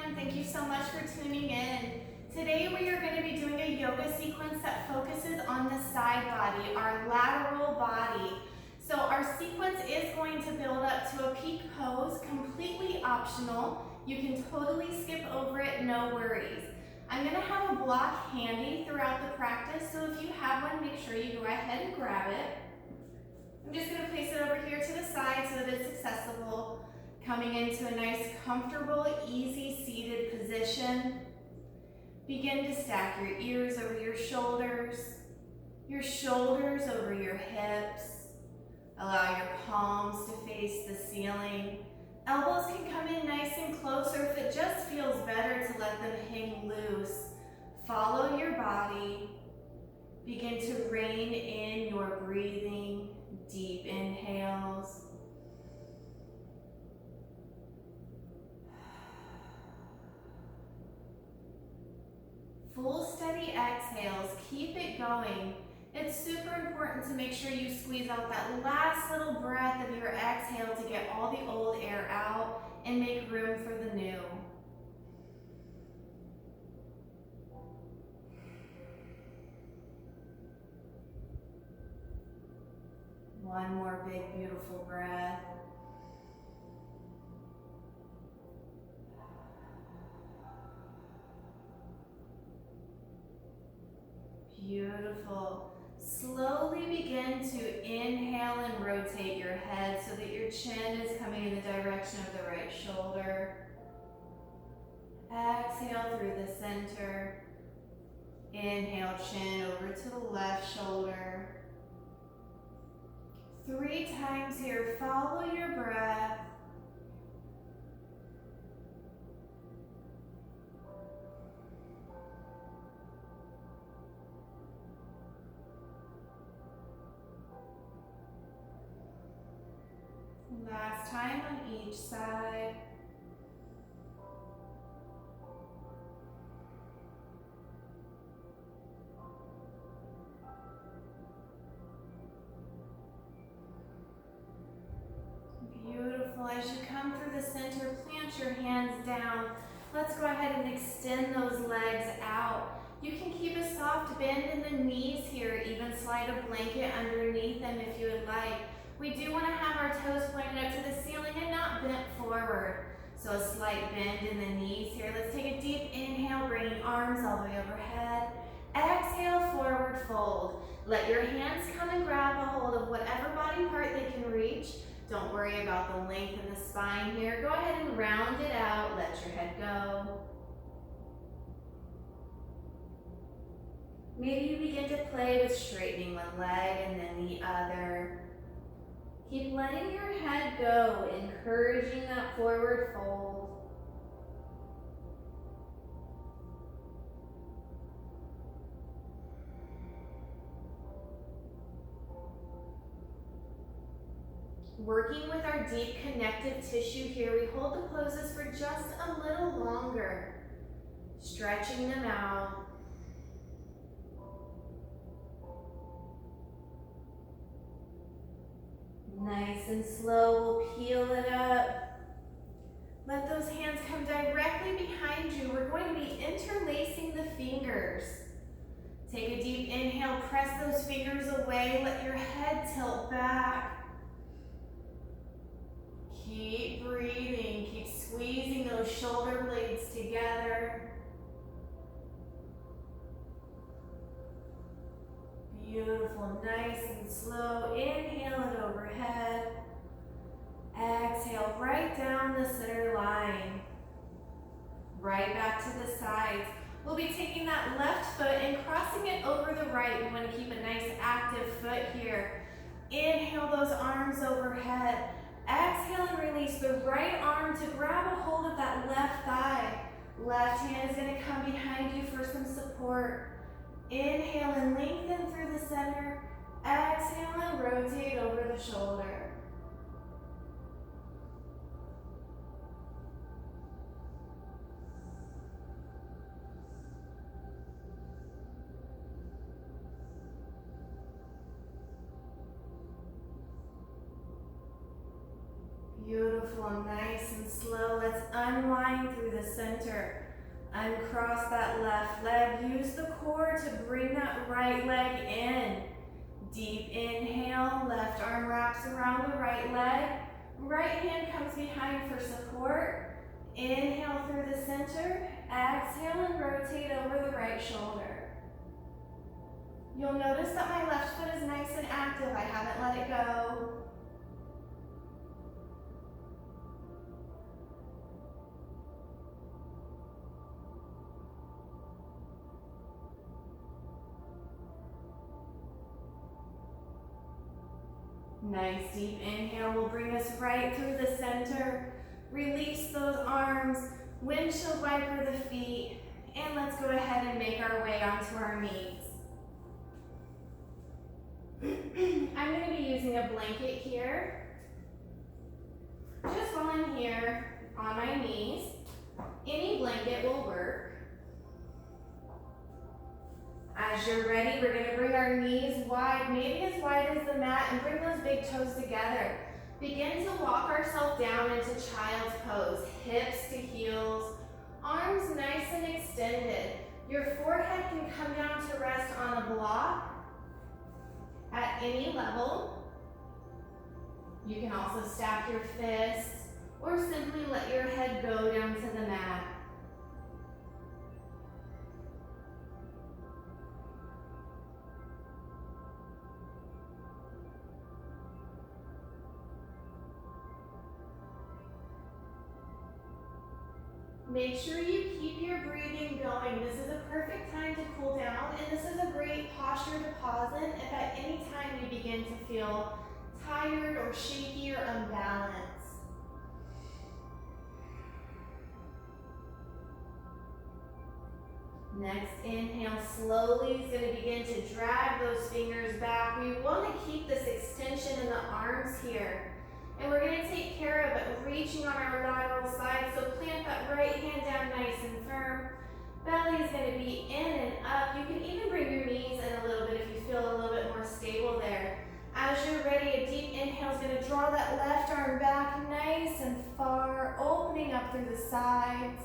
everyone. Thank you so much for tuning in. Today we are going to be doing a yoga sequence that focuses on the side body, our lateral body. So our sequence is going to build up to a peak pose, completely optional. You can totally skip over it, no worries. I'm going to have a block handy throughout the practice, so if you have one, make sure you go ahead and grab it. I'm just going to place it over here to the side so that it's accessible. Coming into a nice, comfortable, easy seated position. Begin to stack your ears over your shoulders over your hips. Allow your palms to face the ceiling. Elbows can come in nice and close, or if it just feels better to let them hang loose. Follow your body. Begin to rein in your breathing. Deep inhales. Full steady exhales. Keep it going. It's super important to make sure you squeeze out that last little breath of your exhale to get all the old air out and make room for the new. One more big, beautiful breath. Beautiful. Slowly begin to inhale and rotate your head so that your chin is coming in the direction of the right shoulder. Exhale through the center. Inhale, chin over to the left shoulder. 3 times here. Follow your breath. Last time on each side. Beautiful. As you come through the center, plant your hands down. Let's go ahead and extend those legs out. You can keep a soft bend in the knees here, even slide a blanket underneath them if you would like. We do want to have our toes pointed up to the ceiling and not bent forward. So a slight bend in the knees here. Let's take a deep inhale, bringing arms all the way overhead. Exhale, forward fold. Let your hands come and grab a hold of whatever body part they can reach. Don't worry about the length in the spine here. Go ahead and round it out. Let your head go. Maybe you begin to play with straightening one leg and then the other. Keep letting your head go, encouraging that forward fold. Working with our deep connective tissue here, we hold the poses for just a little longer, stretching them out. Nice and slow, we'll peel it up. Let those hands come directly behind you. We're going to be interlacing the fingers. Take a deep inhale, press those fingers away, let your head tilt back. Keep breathing, keep squeezing those shoulder blades together. Beautiful, nice and slow. Inhale it overhead. Exhale right down the center line. Right back to the sides. We'll be taking that left foot and crossing it over the right. We want to keep a nice active foot here. Inhale those arms overhead. Exhale and release the right arm to grab a hold of that left thigh. Left hand is going to come behind you for some support. Inhale and lengthen through the center. Exhale and rotate over the shoulder. Beautiful, nice and slow. Let's unwind through the center. center. Uncross that left leg. Use the core to bring that right leg in. Deep inhale, left arm wraps around the right leg. Right hand comes behind for support. Inhale through the center. Exhale and rotate over the right shoulder. You'll notice that my left foot is nice and active. I haven't let it go. Nice deep inhale will bring us right through the center. Release those arms, windshield wiper the feet, and let's go ahead and make our way onto our knees. I'm going to be using a blanket here. Just while I'm here on my knees, any blanket will work. As you're ready, we're going to bring our knees wide, maybe as wide as the mat, and bring those big toes together. Begin to walk ourselves down into child's pose, hips to heels, arms nice and extended. Your forehead can come down to rest on a block at any level. You can also stack your fists or simply let your head go down to the mat. Make sure you keep your breathing going. This is a perfect time to cool down, and this is a great posture to pause in if at any time you begin to feel tired or shaky or unbalanced. Next inhale slowly is going to begin to drag those fingers back. We want to keep this extension in the arms here. And we're going to take care of it reaching on our lateral side. So plant that right hand down nice and firm. Belly is going to be in and up. You can even bring your knees in a little bit if you feel a little bit more stable there. As you're ready, a deep inhale is going to draw that left arm back nice and far, opening up through the sides.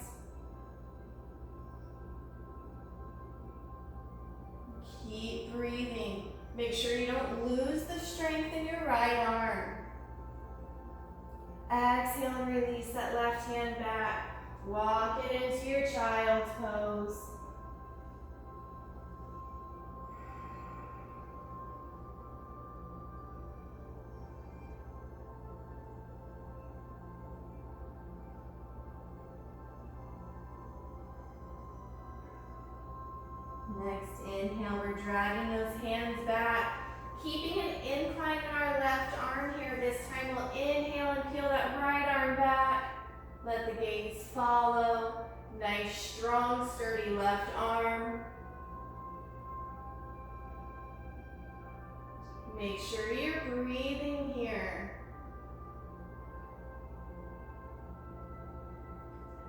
Keep breathing. Make sure you don't lose the strength in your right arm. Exhale and release that left hand back. Walk it into your child's pose. Next inhale, we're dragging those hands back. Keeping an incline in our left arm here. This time we'll inhale and peel that right arm back. Let the gaze follow. Nice, strong, sturdy left arm. Make sure you're breathing here.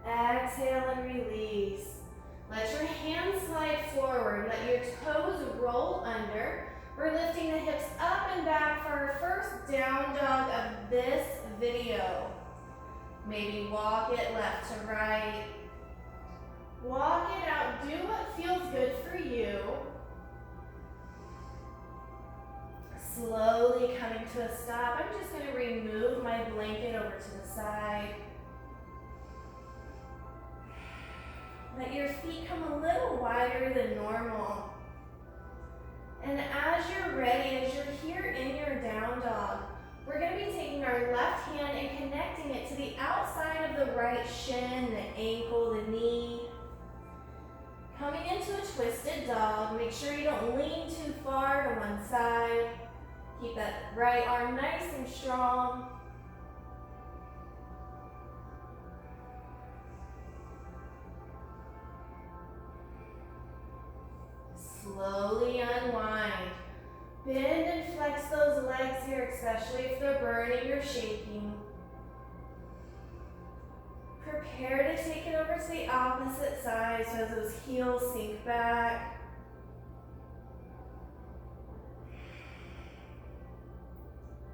Exhale and release. Let your hands slide forward. Let your toes roll under. We're lifting the hips up and back for our first down dog of this video. Maybe walk it left to right. Walk it out. Do what feels good for you. Slowly coming to a stop. I'm just going to remove my blanket over to the side. Let your feet come a little wider than normal. And as you're ready, as you're here in your down dog, we're going to be taking our left hand and connecting it to the outside of the right shin, the ankle, the knee. Coming into a twisted dog, make sure you don't lean too far to one side. Keep that right arm nice and strong. Slowly unwind. Bend and flex those legs here, especially if they're burning or shaking. Prepare to take it over to the opposite side so as those heels sink back.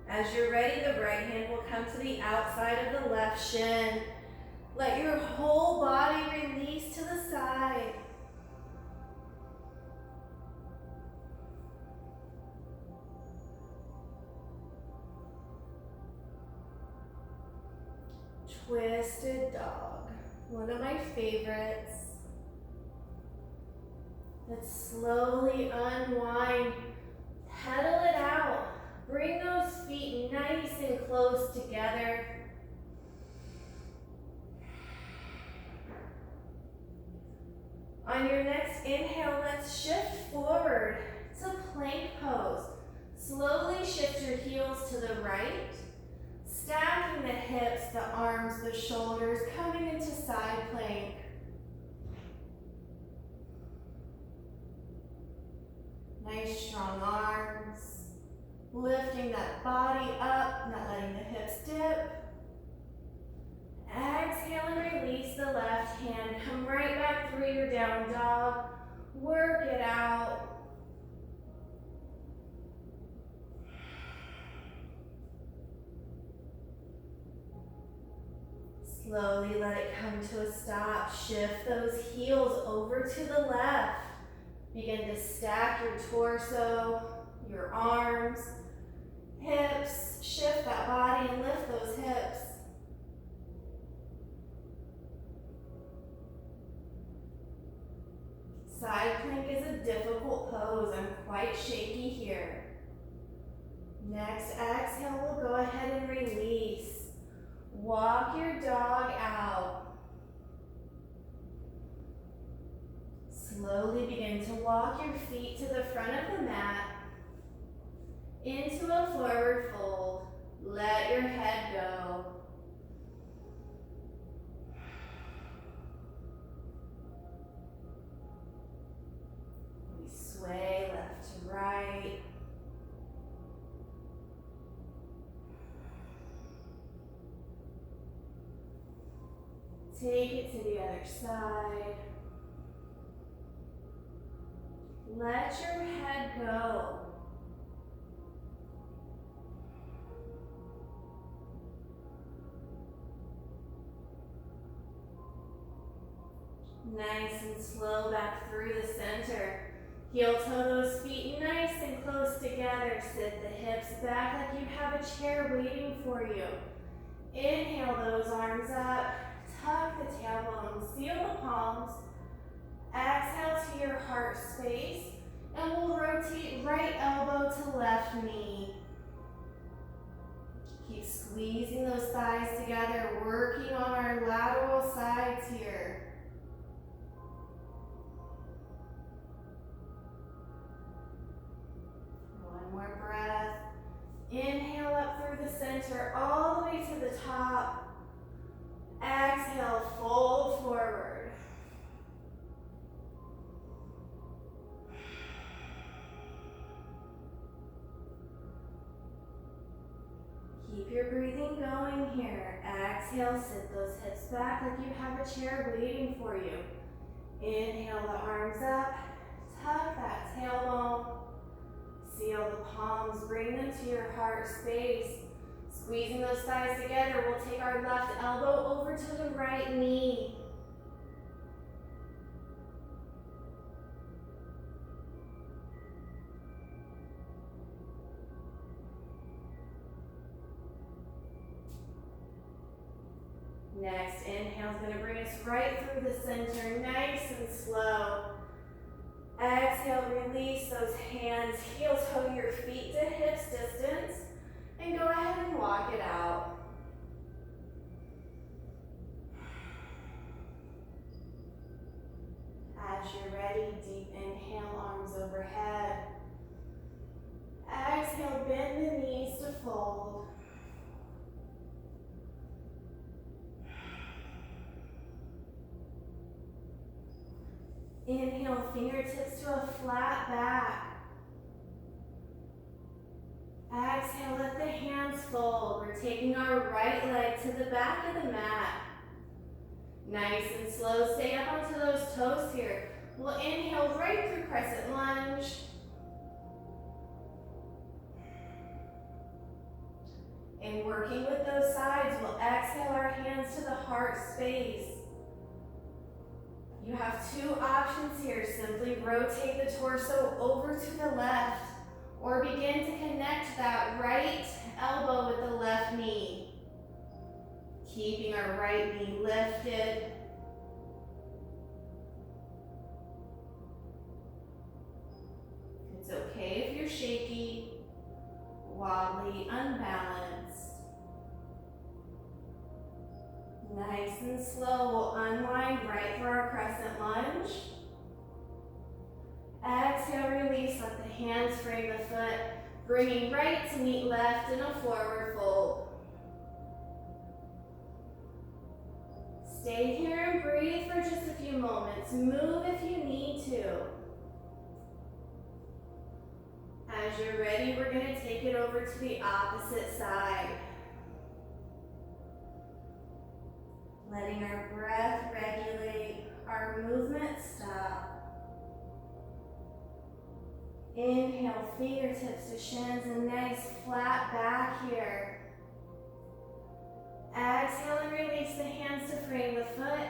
As you're ready, the right hand will come to the outside of the left shin. Let your whole body release. the side. Twisted dog, one of my favorites. Let's slowly unwind, pedal it out. Bring those feet nice and close together. On your next inhale, let's shift forward to plank pose. Slowly shift your heels to the right, stacking the hips, the arms, the shoulders, coming into side plank. Nice strong arms, lifting that body up, not letting the hips dip. Exhale and release the left hand. Come right back through your down dog. Work it out. Slowly let it come to a stop. Shift those heels over to the left. Begin to stack your torso, your arms, hips. Shift that body and lift those hips. Side plank is a difficult pose. I'm quite shaky here. Next exhale, we'll go ahead and release. Walk your dog out. Slowly begin to walk your feet to the front of the mat, into a forward fold. Let your head go. We sway left to right. Take it to the other side. Let your head go. Nice and slow back through the center. Heel toe those feet nice and close together. Sit the hips back like you have a chair waiting for you. Inhale those arms up. Tuck the tailbone. Seal the palms. Exhale to your heart space. And we'll rotate right elbow to left knee. Keep squeezing those thighs together. Working on our lateral sides here. One more breath. Inhale up through the center, all the way to the top. Exhale, fold forward. Keep your breathing going here. Exhale, sit those hips back like you have a chair waiting for you. Inhale the arms up, tuck that tailbone. Seal the palms, bring them to your heart space. Squeezing those thighs together, we'll take our left elbow over to the right knee. Next inhale is going to bring us right through the center, nice and slow. Exhale, release those hands, heel toe your feet to hips distance, and go ahead and walk it out. As you're ready, deep inhale, arms overhead. Exhale, bend the knees to fold. Inhale, fingertips to a flat back. Exhale, let the hands fold. We're taking our right leg to the back of the mat. Nice and slow, stay up onto those toes here. We'll inhale right through crescent lunge. And working with those sides, we'll exhale our hands to the heart space. You have rotate the torso over to the left, or begin to connect that right elbow with the left knee. Keeping our right knee lifted. It's okay if you're shaky, wobbly, unbalanced. Nice and slow, we'll unwind right through our crescent lunge. Exhale, release, let the hands frame the foot, bringing right to meet left in a forward fold. Stay here and breathe for just a few moments. Move if you need to. As you're ready, we're going to take it over to the opposite side. Letting our breath regulate, our movement stop. Inhale, fingertips to shins, a nice flat back here. Exhale and release the hands to frame the foot.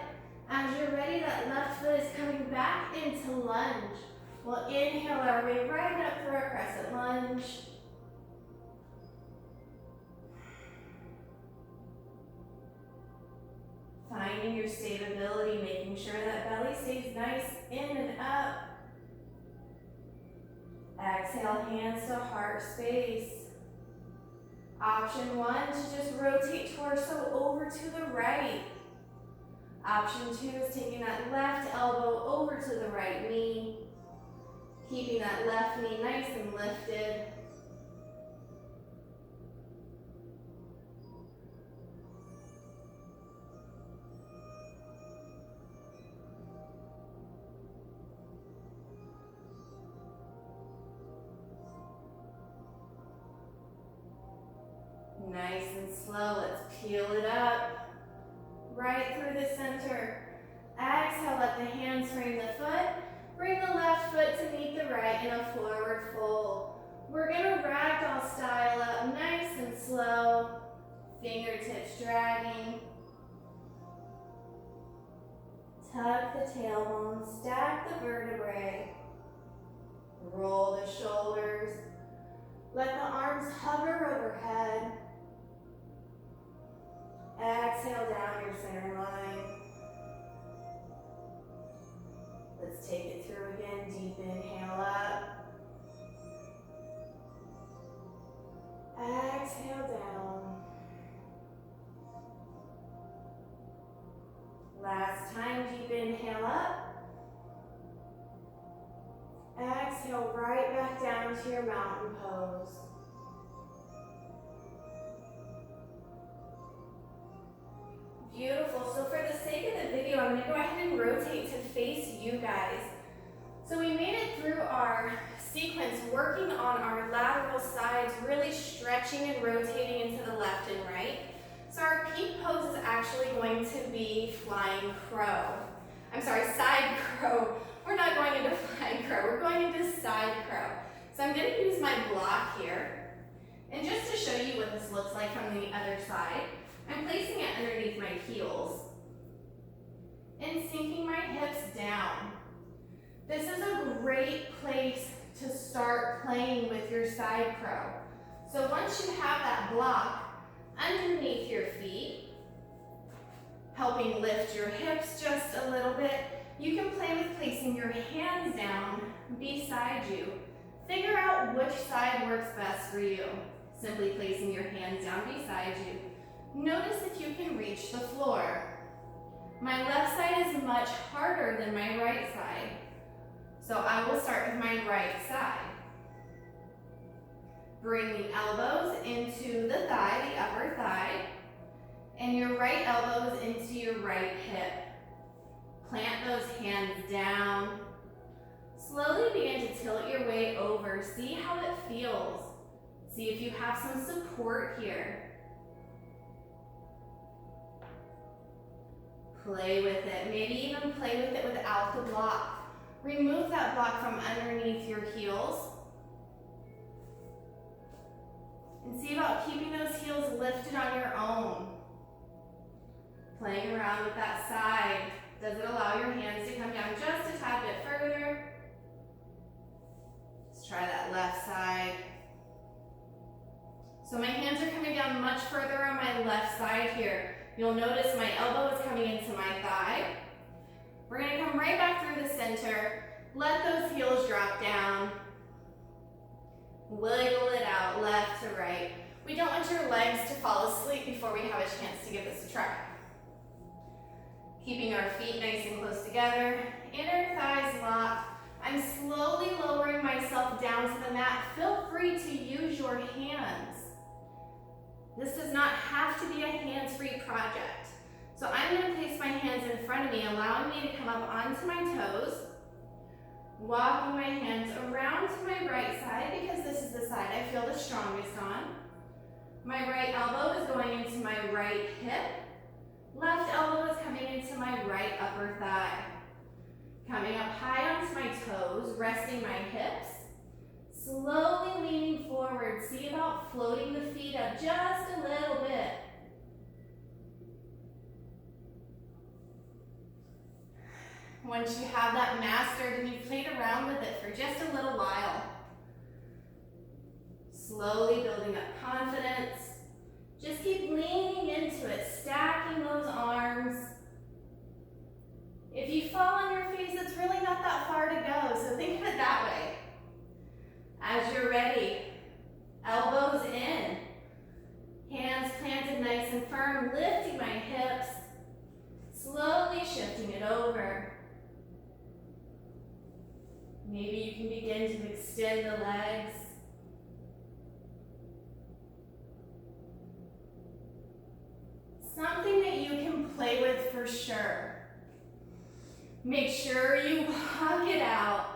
As you're ready, that left foot is coming back into lunge. We'll inhale our way right up through our crescent lunge. Finding your stability, making sure that belly stays nice in and up. Exhale, hands to heart space. Option 1 to just rotate torso over to the right. Option 2 is taking that left elbow over to the right knee. Keeping that left knee nice and lifted. Nice and slow, let's peel it up. Right through the center. Exhale, let the hands frame the foot. Bring the left foot to meet the right in a forward fold. We're gonna ragdoll style up, nice and slow. Fingertips dragging. Tuck the tailbone, stack the vertebrae. Roll the shoulders. Let the arms hover overhead. Exhale down your center line. Let's take it through again. Deep inhale up. Exhale down. Last time, deep inhale up. Exhale right back down to your mountain pose. Beautiful. So for the sake of the video, I'm going to go ahead and rotate to face you guys. So we made it through our sequence working on our lateral sides, really stretching and rotating into the left and right. So our peak pose is actually going to be flying crow. I'm sorry, side crow. We're not going into flying crow, we're going into side crow. So I'm going to use my block here. And just to show you what this looks like from the other side, I'm placing it underneath my heels and sinking my hips down. This is a great place to start playing with your side crow. So once you have that block underneath your feet, helping lift your hips just a little bit, you can play with placing your hands down beside you. Figure out which side works best for you. Simply placing your hands down beside you. Notice if you can reach the floor. My left side is much harder than my right side. So I will start with my right side. Bring the elbows into the thigh, the upper thigh, and your right elbows into your right hip. Plant those hands down. Slowly begin to tilt your way over. See how it feels. See if you have some support here. Play with it. Maybe even play with it without the block. Remove that block from underneath your heels. And see about keeping those heels lifted on your own. Playing around with that side. Does it allow your hands to come down just a tad bit further? much further on my left side here. You'll notice my elbow is coming into my thigh. We're gonna come right back through the center. Let those heels drop down. Wiggle it out left to right. We don't want your legs to fall asleep before we have a chance to give this a try. Keeping our feet nice and close together, inner thighs locked. I'm slowly lowering myself down to the mat. Feel free to use your hands. This does not have to be a hands-free project. So I'm going to place my hands in front of me, allowing me to come up onto my toes, walking my hands around to my right side because this is the side I feel the strongest on. My right elbow is going into my right hip. Left elbow is coming into my right upper thigh. Coming up high onto my toes, resting my hips. Slowly leaning forward. See about floating the feet up just a little bit. Once you have that mastered and you've played around with it for just a little while, slowly building up confidence. Just keep leaning into it, stacking those arms. If you fall on your face, it's really not that far to go, so think of it that way. As you're ready, elbows in, hands planted nice and firm, lifting my hips, slowly shifting it over. Maybe you can begin to extend the legs. Something that you can play with for sure. Make sure you hug it out.